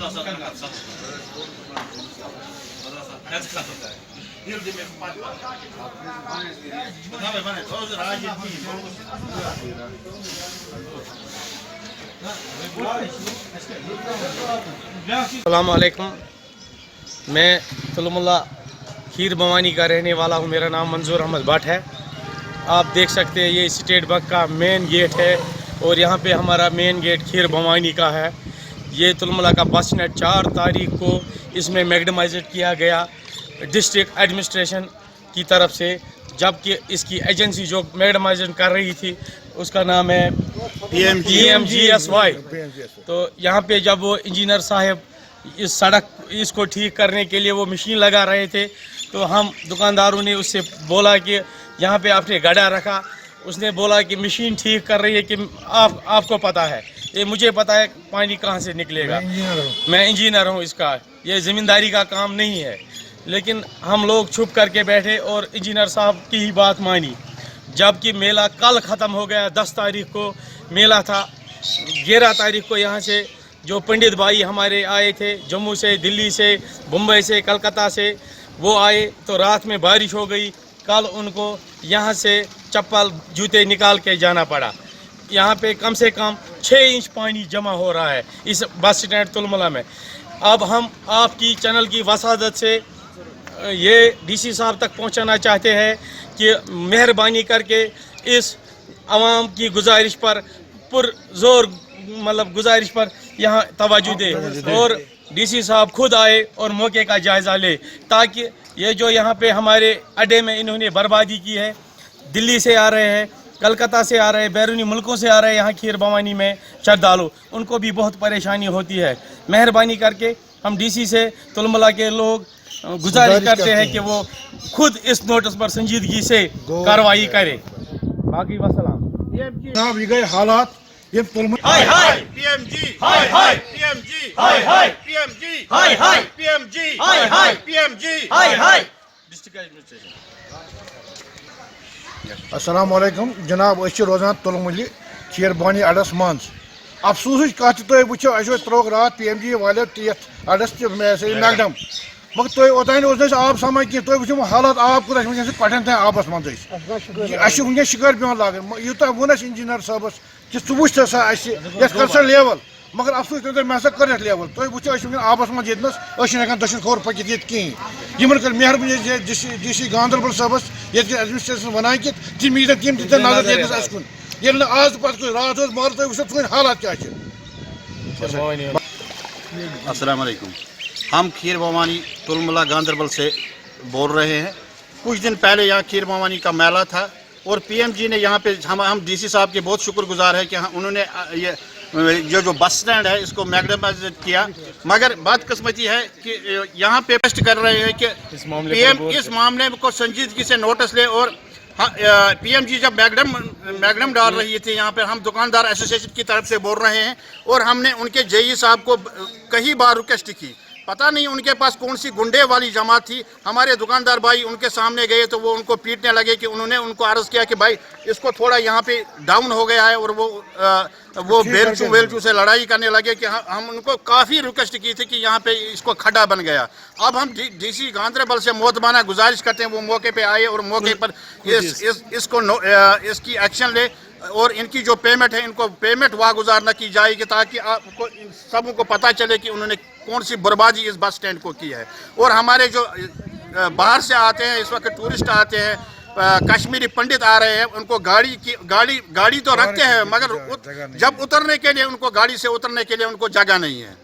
अस्सलाम वालेकुम, मैं तुलमुल्ला खीर भवानी का रहने वाला हूँ। मेरा नाम मंजूर अहमद भट्ट है। आप देख सकते हैं ये स्टेट बैंक का मेन गेट है और यहाँ पे हमारा मेन गेट खीर भवानी का है। ये तुलमुल्ला का बस स्टैंड 4 तारीख को इसमें मैग्डमाइज किया गया डिस्ट्रिक्ट एडमिनिस्ट्रेशन की तरफ से, जबकि इसकी एजेंसी जो मैग्डमाइज कर रही थी उसका नाम है PMGSY। तो यहाँ पे जब वो इंजीनियर साहब इस सड़क इसको ठीक करने के लिए वो मशीन लगा रहे थे तो हम दुकानदारों ने उससे बोला कि यहाँ पे आपने गड्ढा रखा। उसने बोला कि मशीन ठीक कर रही है कि आपको पता है, ये मुझे पता है पानी कहाँ से निकलेगा, मैं इंजीनियर हूँ इसका, ये ज़मींदारी का काम नहीं है। लेकिन हम लोग छुप करके बैठे और इंजीनियर साहब की ही बात मानी। जबकि मेला कल ख़त्म हो गया, 10 तारीख को मेला था। 11 तारीख को यहाँ से जो पंडित भाई हमारे आए थे जम्मू से, दिल्ली से, मुंबई से, कलकत्ता से, वो आए तो रात में बारिश हो गई। कल उनको यहाँ से चप्पल जूते निकाल के जाना पड़ा। यहाँ पे कम से कम 6 इंच पानी जमा हो रहा है इस बस स्टैंड तुलमुल्ला में। अब हम आपकी चैनल की वसादत से ये DC साहब तक पहुँचाना चाहते हैं कि मेहरबानी करके इस आवाम की गुजारिश पर पुरजोर गुजारिश पर यहाँ तवज्जो दे और DC साहब खुद आए और मौके का जायज़ा ले, ताकि ये जो यहाँ पे हमारे अड्डे में इन्होंने बर्बादी की है, दिल्ली से आ रहे हैं, कलकत्ता से आ रहे हैं, बैरूनी मुल्कों से आ रहे हैं यहाँ खीर भवानी में श्रद्धालु, उनको भी बहुत परेशानी होती है। मेहरबानी करके हम DC से तुलमुल्ला के लोग गुजारिश करते हैं कि वो खुद इस नोटिस पर संजीदगी से कार्रवाई करे। बाकी वसलाम। ये गए हालात ये हाय हाय PMG, हाय हाय PMG, हाय हाय PMG, हाय हाय PMG, हाय हाय PMG, हाय हाय डिस्ट्रिक्ट एडमिनिस्ट्रेशन। अस्सलाम वालेकुम जनाब, अस रोजान तुलमुल्ली खीर भवानी अड्डस मज। अफसोस कत तुम वो अस त्रोक रात PMG वाले अड्डस मैगडम, मगर तुम ओतान आब समान कह तुम वो हालात आब कोत कठन थे आबस मज वनस शिकार पे लागन। यूत वोन इंजीनियर साहबस कि ूँ वो कर सा लेवल, मगर अफसोस तम मे कर लेवल। तुम वो आबस मज ये दशन खोर पकित ये कहें कर मेहरबानी DC गांधरबल साहबस ये एडमिनिस्ट्रेशन वन कि तम नजर ये कुन ये आज पे रात मगर तुम वो तुम हालात क्या। अस्सलाम वालेकुम, हम खीर भवानी तुलमुल्ला गांधरबल से बोल रहे हैं। कुछ दिन पहले यहाँ खीर भवानी का मेला था और PMG ने यहाँ पे हम DC साहब के बहुत शुक्रगुजार है कि उन्होंने ये जो बस स्टैंड है इसको मैग्डमाइज किया। मगर बदकिस्मती है कि यहाँ पे रिक्वेस्ट कर रहे हैं कि इस मामले को संजीदगी से नोटिस ले। और PMG जब मैग्डम डाल रही थी यहाँ पे, हम दुकानदार एसोसिएशन की तरफ से बोल रहे हैं और हमने उनके JE साहब को कई बार रिक्वेस्ट की। पता नहीं उनके पास कौन सी गुंडे वाली जमात थी। हमारे दुकानदार भाई उनके सामने गए तो वो उनको पीटने लगे कि उन्होंने उनको अर्ज़ किया कि भाई इसको थोड़ा यहाँ पे डाउन हो गया है, और वो बेलचू से लड़ाई करने लगे कि हम उनको काफ़ी रिक्वेस्ट की थी कि यहाँ पे इसको खड्डा बन गया। अब हम DC गांधरबल से मोहतबाना गुजारिश करते हैं वो मौके पर आए और मौके पर इसकी एक्शन ले और इनकी जो पेमेंट है इनको पेमेंट वागुजार न की जाएगी, ताकि आपको सबों को पता चले कि उन्होंने कौन सी बर्बादी इस बस स्टैंड को की है। और हमारे जो बाहर से आते हैं, इस वक्त टूरिस्ट आते हैं, कश्मीरी पंडित आ रहे हैं, उनको गाड़ी तो रखते हैं मगर जब उतरने के लिए उनको गाड़ी से उतरने के लिए उनको जगह नहीं है।